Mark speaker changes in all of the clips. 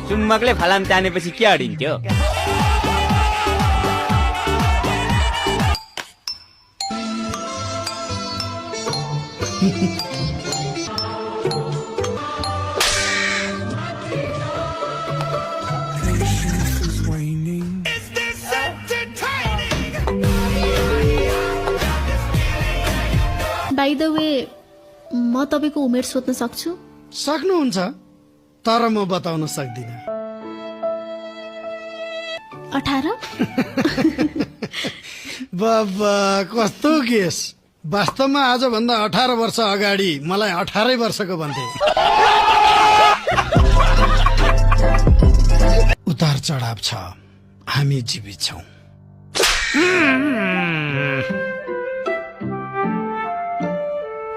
Speaker 1: चुम्बकले फलाम तानेपछि के अडिन्थ्यो?
Speaker 2: By the way म तपाईको उमेर सोध्न सक्छु?
Speaker 3: सक्नुहुन्छ, तर म बताउन सक्दिनँ।
Speaker 2: 18?
Speaker 3: बाबा कस्तो केस! वास्तवमा आजभन्दा 18 वर्ष अगाडि मलाई 18 वर्षको भन्थे। उतार चढाव छ, हामी जीवित छौं।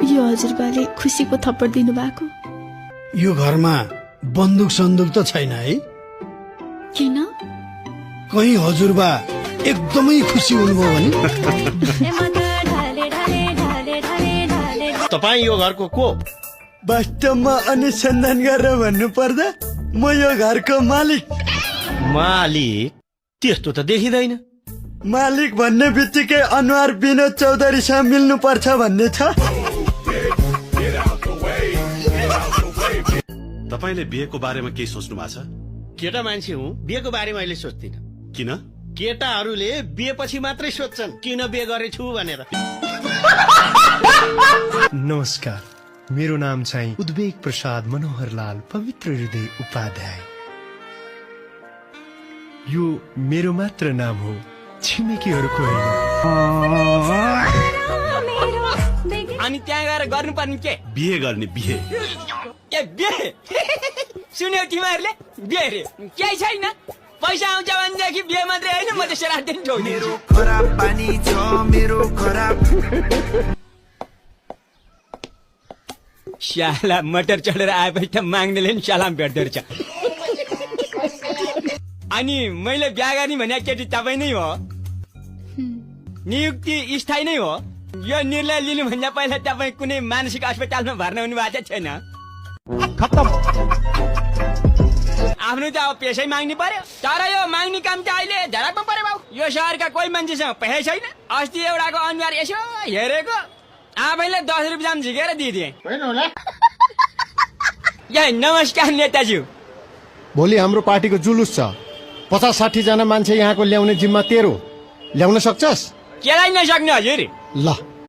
Speaker 2: यो हजुरबाले खुसीको थप्पड दिनु भएको?
Speaker 3: यो घरमा बन्दुक सन्दुक त छैन है?
Speaker 2: किन?
Speaker 3: कहीं हजुरबा एकदमै खुसी हुनुभयो भने?
Speaker 4: तपाईँ यो घरको को?
Speaker 3: वास्तवमा अनुसन्धान गरेर भन्नु पर्दा म यो घरको मालिक।
Speaker 4: मालिक? त्यस्तो त देखिँदैन।
Speaker 3: मालिक भन्ने बित्तिकै अनुहार विनोद चौधरीसँग मिल्नु पर्छ भन्ने छ।
Speaker 5: तपाईले बिहेको बारेमा केही सोच्नु भएको छ?
Speaker 4: केटा मान्छे हुँ, बिहेको बारेमा अहिले सोच्दिन।
Speaker 5: किन?
Speaker 4: केटाहरूले बिहेपछि मात्रै सोध्छन् किन बिहे गरेछु भनेर।
Speaker 6: नमस्कार, मेरो नाम चाहिँ उद्वेग प्रसाद मनोहरलाल पवित्र हृदय उपाध्याय। यो मेरो मात्र नाम हो, छिमेकीहरूको होइन।
Speaker 1: अनि त्यहाँ गएर गर्नुपर्ने के?
Speaker 5: बिहे गर्ने, बिहे।
Speaker 1: ए बिहे? सुन्यौ तिमीहरूले? बिहे रे केही छैन। पैसा आउँछ भनेदेखि बिहे मात्रै होइन, म त श्राद्ध पनि ठोकिदिन्छु।
Speaker 7: खराब पानी छ मेरो खराब।
Speaker 1: शाला मटर चढेर आएपछि त माग्नेले नि सलाम भेट्दो रहेछ। अनि मैले बिहा गर्ने भने केटी तपाईँ नै हो? नियुक्ति स्थायी नै हो? यो निर्णय लिनुभन्दा पहिला तपाईँ कुनै मानसिक अस्पतालमा भर्ना हुनु भएको छैन?
Speaker 6: खत्तम।
Speaker 1: आफ्नो त अब पैसै माग्नु पर्यो, तर यो माग्ने काम त अहिले झराकमा पर्यो बाउ। यो शहरका कोही मान्छेसँग पैसै छैन। अस्ति एउटाको अनुहार यसो हेरेको, आफैले 10 रुपियाँ झिकेर दिइदिए। नमस्कार नेताज्यू।
Speaker 6: भोलि हाम्रो पार्टीको जुलुस छ, 50-60 जना मान्छे यहाँको ल्याउने जिम्मा तेरो। ल्याउन सक्छस्?
Speaker 1: केलाई नसक्ने हजुर?
Speaker 6: ल